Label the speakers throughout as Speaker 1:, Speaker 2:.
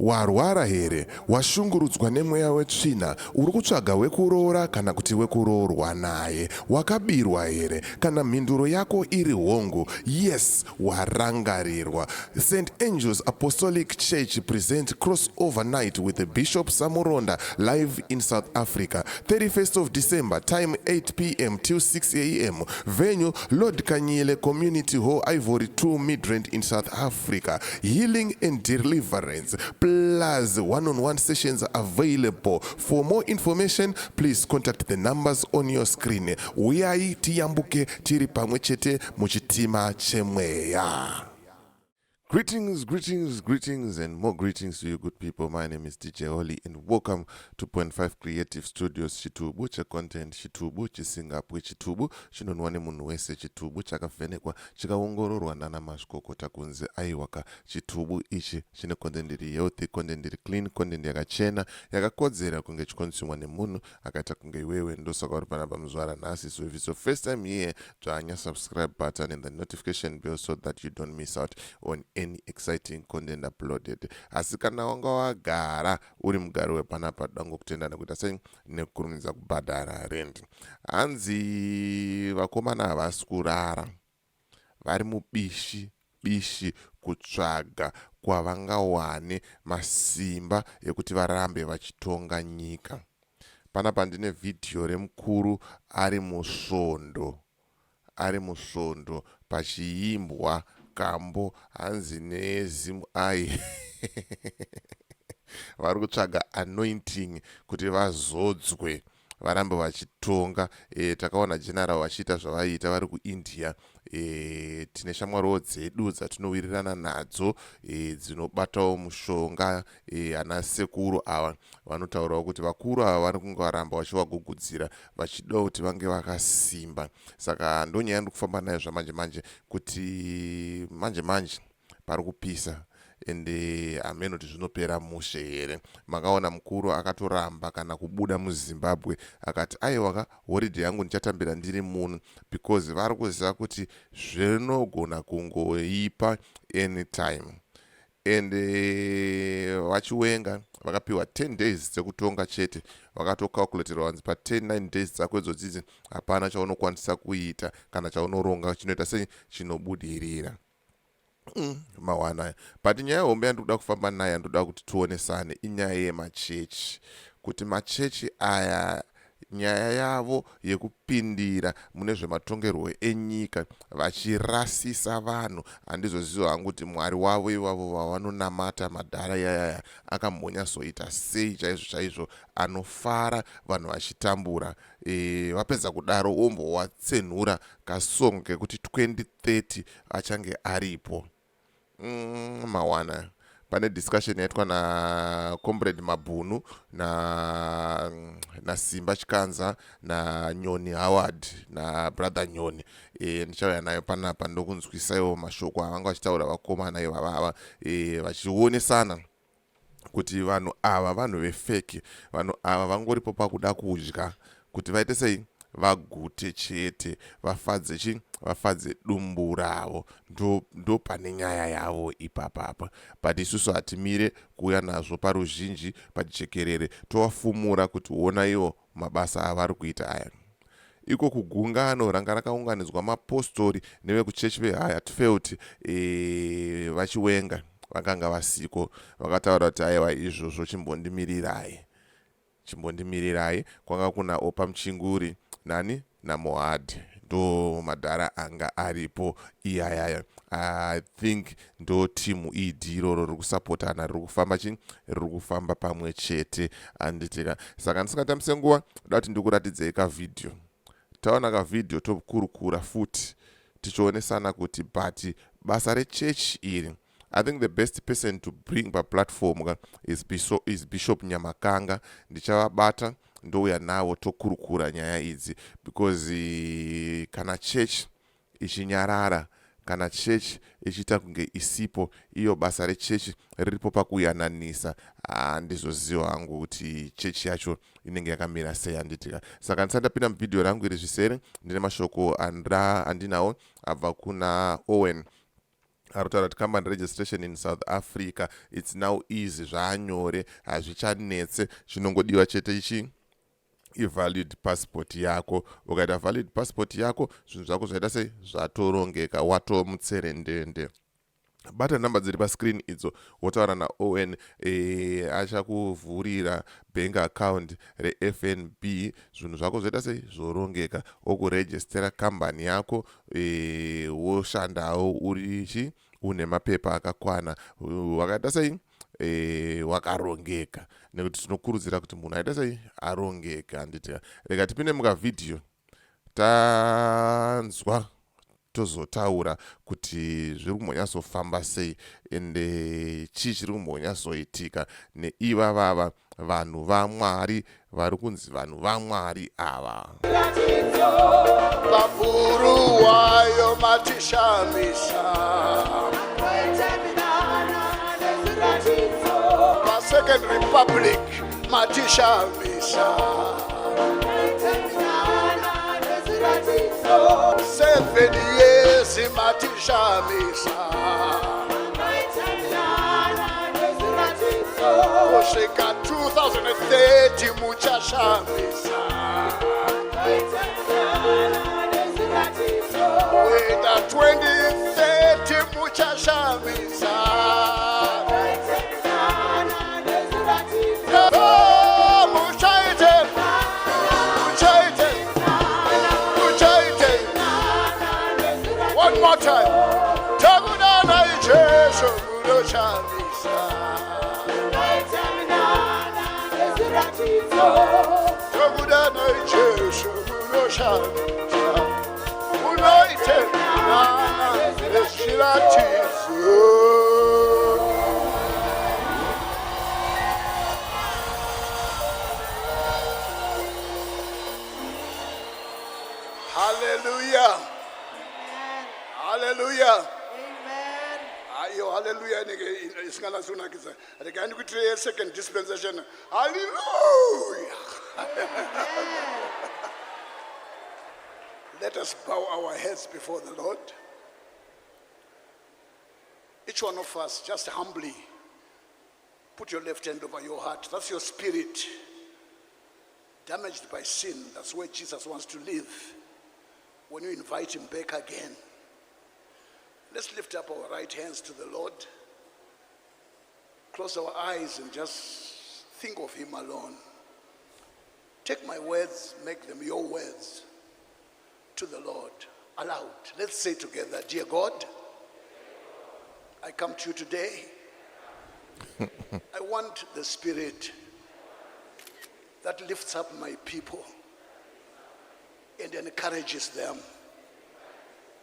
Speaker 1: Warwara here, washungurudzwa nemweya wetsvina, uri kutsvaga wekuroora kana kuti wekuroorwa naye, wakabirwa here, kana mhinduro yako iri hongu, yes, warangarirwa. St. Angel's Apostolic Church presents crossover night with the Bishop Samuronda live in South Africa, 31st of December, time 8 p.m. till 6 a.m. Venue, Lord Kanyile Community Hall, Ivory 2 Midrand in South Africa. Healing and deliverance, plus one-on-one sessions available. For more information, please contact the numbers on your screen. Uyai tiyambuke tiri pamwe chete muchitima chemweya. Greetings, and more greetings to you good people. My name is DJ Holly, and welcome to Point 5 Creative Studios Chitubu, cha content Chitubu, chisingapu Chitubu, chinonwane munhu wese Chitubu, chakavhenekwa, chikaongororwa nana mazvikokota kunze aiwaka. Chitubu ichi chine content iri healthy, content iri clean, content yakachena, yakakodzera kunge chikonsumwa nemunhu akaita kunge iwewe. Ndosaka uri panapa muzvara nhasi. So if it's your first time here, dzvanya subscribe button and the notification bell so that you don't miss out on any exciting content uploaded. Asi kana wanga wagara uri mugari wepanapa dango kutenda nekuita sei nekurumidza kubhadhara rent. Hanzi vakomana havasi kurara, vari mubishi kutsvaga kwavangawane masimba ekuti varambe vachitonga nyika. Panapa ndine vhidhiyo remukuru ari musvondo pachiimbwa kambo hanzi nezimu ai vari kutsvaga anointing kuti vazodzwe varambe vachitonga. Takaona general vachiita zvavaita vari kuIndia. Tine shamwariwo dzedu dzatinowirirana nadzo dzinobatawo mushonga. Ana sekuru ava vanotaurawo kuti vakuru ava vari kunge varamba vachivagugudzira vachida kuti vange vakasimba. Saka ndonyaya ndiri kufamba nayo zvamanje kuti manje pari kupisa ende ameno kuti zvinopera mushe here. Makaona mukuru akatoramba kana kubuda muZimbabwe akati aiwaka holiday yangu ndichatambira ndiri muno, because vari kuziva kuti zvinogona kungoipa anytime. Ende vachiwenga vakapiwa 10 days dzekutonga chete, vakatocalculaterwa wanzi pa 9 days dzako idzodzidzi hapana chaunokwanisa kuita kana chaunoronga chinoita sei chinobudirira. Mawana but nyaya hombe yandoda kufamba nayo yandoda kuti tionesane inyaya yemachechi, kuti machechi aya nyaya yavo yekupindira mune zvematongerwo enyika vachirasisa vanhu. Handizoziva hangu kuti mwari wavo ivavo vavanonamata madhara yaya akambonyasoita sei chaizvo anofara vanhu vachitambura. Vapedza kudaro ombowatsenhura kasong kekuti 2030 achange aripo. Mawana pane discussion yaitwa na comrade Mabhunu na Simba Chikanza na Nyoni Howard na brother Nyoni. Ndichauya nayo panapa ndokunzwisaiwo mashoko avanga vachitaura vakomana ivava vachionesana kuti vanhu ava vanhu vefeki, vanhu ava vangoripo pakuda kudya kuti vaite sei vagute chete, vafadze dumbu ravo. Ndo pane nyaya yavo ipapapa. But isusu hatimire kuuya nazvo paruzhinji pachichekerere, tovafumura kuti ona iwo mabasa avari kuita aya. Iko kugungano ranga rakaunganidzwa mapostori nevekuchechi veHyatt Felt vachiwenga vakanga vasiko, vakataura kuti aiwa izvozvo chimbondimirirai. Kwanga kuna Opa Mchinguri nani naMohad, ndo madhara anga aripo iyayaya. I think ndo timu idhiroro riri kusapotana, riri kufamba pamwe chete anditika. Saka ndisingatambise nguva da kuti ndikuratidzei kavhidhiyo. Taona kavhidhiyo tokurukura futi tichionesana kuti but basa rechechi iri, I think the best person to bring pa platform is Bishop Nyamakanga. Ndichavabata ndouya nawo tokurukura nyaya idzi, because kana church ichinyarara, kana church ichiita kunge isipo, iyo basa rechurch riripo pakuyananisa. Handizoziva hangu kuti church yacho inenge yakamira sei anditika. Saka ndisandapinda muvhidhiyo rangu iri zvisere, ndine mashoko andinawo abva kuna arutaura kuti company registration in South Africa it's now easy, zvanyore, hazvichanetse, chinongodiwa chete ichi valid passport yako. Ukaita valid passport yako, zvinhu zvako zvaita sei zvatorongeka, watomutserendende. Bata namba dziri pascreen idzo, wotaura naOwen achakuvhurira bank account reFNB, zvinhu zvako zvaita sei zvorongeka, wokurejistera kambani yako, woshandawo uri une mapepa akakwana, wakaita sei wakarongeka. Nekuti tinokurudzira kuti munhu aita sei arongeka. Handiti rega tipinde mukavhidhiyo tanzwa tozotaura kuti zviri kumbonyasofamba sei ende chii chiri kumbonyatsoitika neiva vava vanhu vaMwari vari kunzi vanhu vaMwari ava.
Speaker 2: Baburu wayo matishamisa pa Second Republic matishamisa 7 years matishamisa kusvika 2030 muchashamisa kuenda 2030 muchashamisa One more time. Takudana ijesu munoshamisa. Takudana ijesu munoshamisa. Unoite nana esiratizo. Hallelujah. Hallelujah.
Speaker 3: Amen.
Speaker 2: Ayo, hallelujah. Isingala sunakisa. Rekani kuthi second dispensation. Hallelujah. Let us bow our heads before the Lord. Each one of us, just humbly, put your left hand over your heart. That's your spirit. Damaged by sin. That's where Jesus wants to live. When you invite him back again. Let's lift up our right hands to the Lord. Close our eyes and just think of him alone. Take my words, make them your words to the Lord. Aloud. Let's say together, dear God, I come to you today. I want the Spirit that lifts up my people and encourages them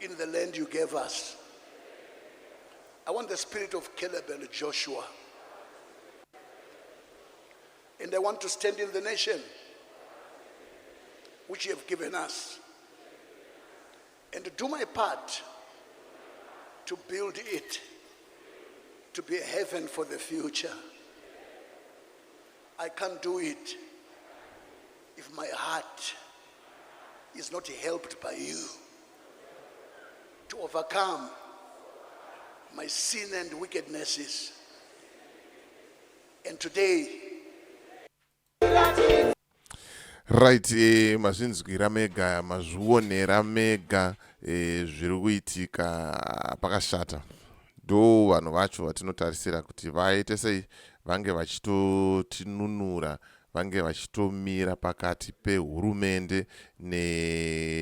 Speaker 2: in the land you gave us. I want the spirit of Caleb and Joshua. And I want to stand in the nation which you have given us and to do my part to build it to be a heaven for the future. I can't do it if my heart is not helped by you to overcome my sin and wickednesses. And today,
Speaker 1: right, mazvinzwira mega, mazvionera mega, zviri kuitika pakashata. Ndo vanhu vacho vatinotarisira kuti vaite sei vange vachitotinunura, vange vachitomira pakati pehurumende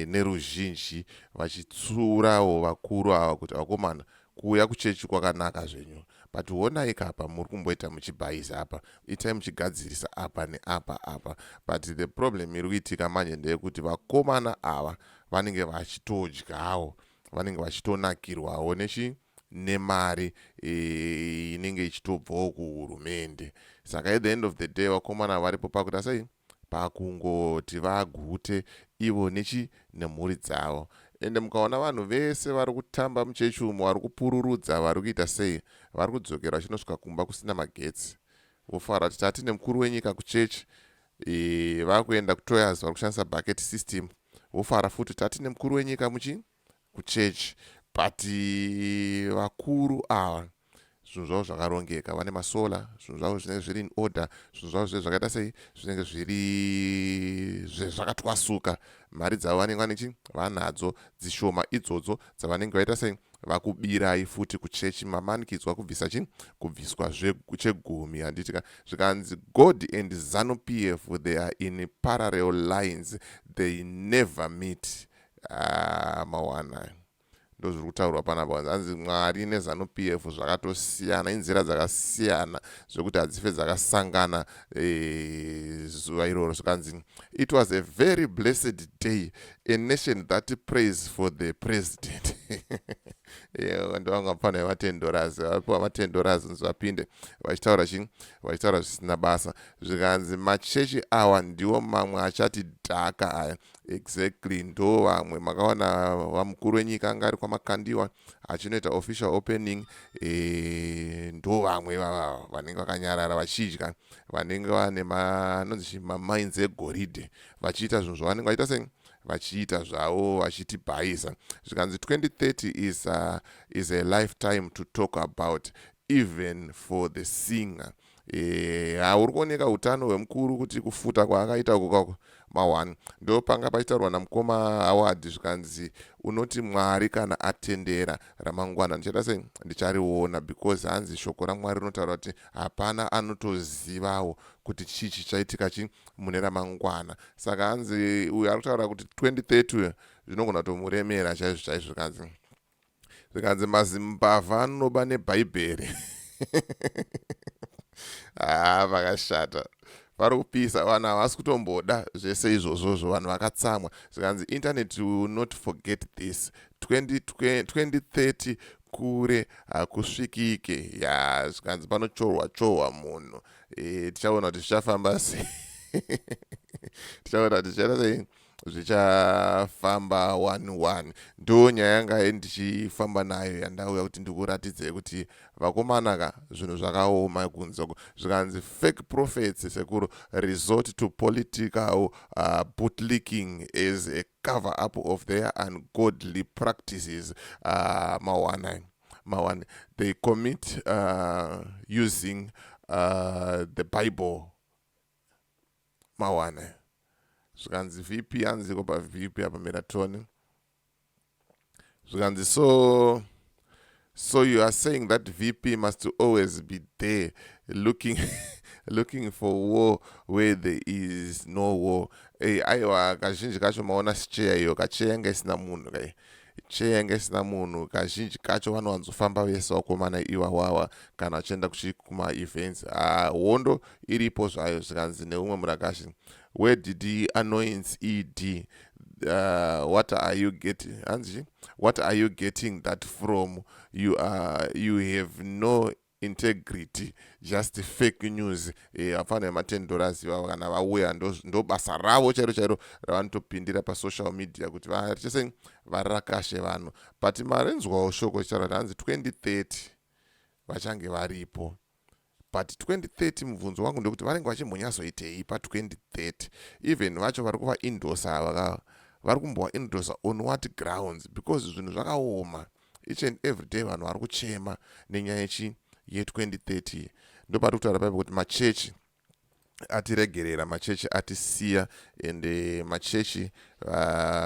Speaker 1: neruzhinji, vachitsurawo vakuru ava kuti vakomana kuuya kuchechi kwakanaka zvenyu, but honai kapa muri kumboita muchibhaisa apa, itai muchigadzirisa apa neapa. But the problem iri kuitika manje ndeyekuti vakomana ava vanenge vachitodyawo, vanenge vachitonakirwawo nemari inenge ichitobvawo kuhurumende. Saka at the end of the day vakomana varipo pakuita sei pakungoti vagute ivo nemhuri dzavo. Ende mukaona vanhu vese vari kutamba muchechi umo, vari kupururudza, vari kuita sei, vari kudzokera vachinosvika kumba kusina magetsi. Vofara kuti tatine mukuru wenyika kuchechi, vakuenda kutoyazi vari kushandisa bucket system. Vofara futi tatine mukuru wenyika kuchechi, but vakuru ava zvinhu zvavo zvakarongeka, vane masola, zvinhu zvavo zvinenge zviri in order, zvinhu zvavo zvakaita sei zvinenge zviri zvakatwasuka, mari dzavo vanenge vanadzo dzishoma idzodzo dzavanenge vaita sei vakubirai futi kuchechi mamanikidzwa kubviswa chegumi. Handitika zvikanzi God and ZANU-PF, they are in parallel lines, they never meet. Mawana ndozviri kutaurwa panapa, hanzi Mwari neZANU-PF zvakatosiyana, inzira dzakasiyana zvokuti hadzife dzakasangana zuva iroro. Zvikanzi it was a very blessed day, a nation that prays for the president. Ndovanga pano yavatendorazi, vapiwa matendorazi nzi vapinde vachitaura vachitaura zvisina basa. Zvikanzi machechi awa ndiwo mamwe achati dhaka aya. Exactly, ndo vamwe makaona vamukuru wenyika anga ari kwamakandiwa achinoita official opening, ndo vamwe vanenge vakanyarara vachidya, vanenge vane maminds egoridhe vachiita zvinhu zvavanenge vaita sei vachiita zvavo vachitibhaisa. Zvikanzi 2030 is a lifetime to talk about, even for the singer. Uri kuoneka utano hwemukuru kuti kufuta kwaakaita ukoko ma1 ndo panga pachitaurwa namukoma award. Zvikanzi unoti Mwari kana atendera ramangwana ndichada sei ndichariona, because hanzi shoko raMwari rinotaura kuti hapana anotozivawo kuti chii chichaitika mune ramangwana. Saka hanzi uyu ari kutaura kuti 2030 zvinogona kutomuremera chaizvo chaizvo. Zvikanzi mazimbavha anoba nebhaibheri. Vakashata, vari kupisa, vanhu havasi kutomboda zvese izvozvozvo, vanhu vakatsamwa. Zvikanzi internet will not forget this, 2030 kure hakusvikike. Zvikanzi panochorwa munhu, tichaona kuti zvichafamba sei. Tichaona kuti zvichaita sei zvichafamba 1-1. Ndo nyaya yanga ndichifamba nayo yandauya kuti ndikuratidze kuti vakomanaka zvinhu zvakaoma kunzoko. Zvikanzi fake prophets sekuru resort to political bootlicking as a cover up of their ungodly practices. Mawana they commit using the Bible. Mawana zvikanzi VP anziko pa VP apa Meratoni. Zvikanzi so you are saying that VP must always be there looking for war where there is no war. Aiwa kazhinji kacho maona sicheya iyo, kacheya yanga isina munhu kai. Cheya yanga isina munhu, kazhinji kacho vanowanzofamba vese vakomana iwawawa kana vachienda kuma events. Hondo iripo zvayo. Zvikanzi neumwe murakashi, where did he annoyance ED? What are you getting that from? You have no integrity, just fake news. Hapana matendorazi vavo kana vauya ndo basa ravo chairo ravanotopindira pasocial media kuti vachise varakashe vanhu. But marenzwawo shoko chitaura hanzi 2030 vachange varipo. But 2030 mubvunzo wangu ndekuti vanenge vachimbonyazoitei pa 2030. Even vacho vari kuva indosa vari kumbowa indosa on what grounds? Because zvinhu zvakaoma, each and every day vanhu vari kuchema nenyaya ye2030. Ndo pari kutaura paipo kuti machechi atiregerera, machechi atisiya, ende machechi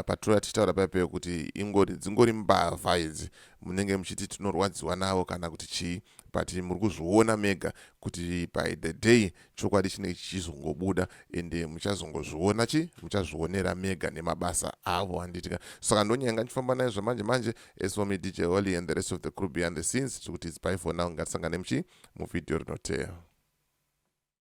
Speaker 1: patura tichitaura paipo kuti dzingori mbavha idzi munenge muchiti tinorwadziwa navo kana kuti chii, but muri kuzviona mega kuti by the day chokwadi chinenge chichizongobuda, ende muchazongozviona muchazvionera mega nemabasa avo. Handitika saka ndonyaya ngandifamba nayo zvamanje manje. As for me DJ Holly and the rest of the crew behind the scenes, kuti it's bye for now. Ngatisangane muvidhio rinoteya.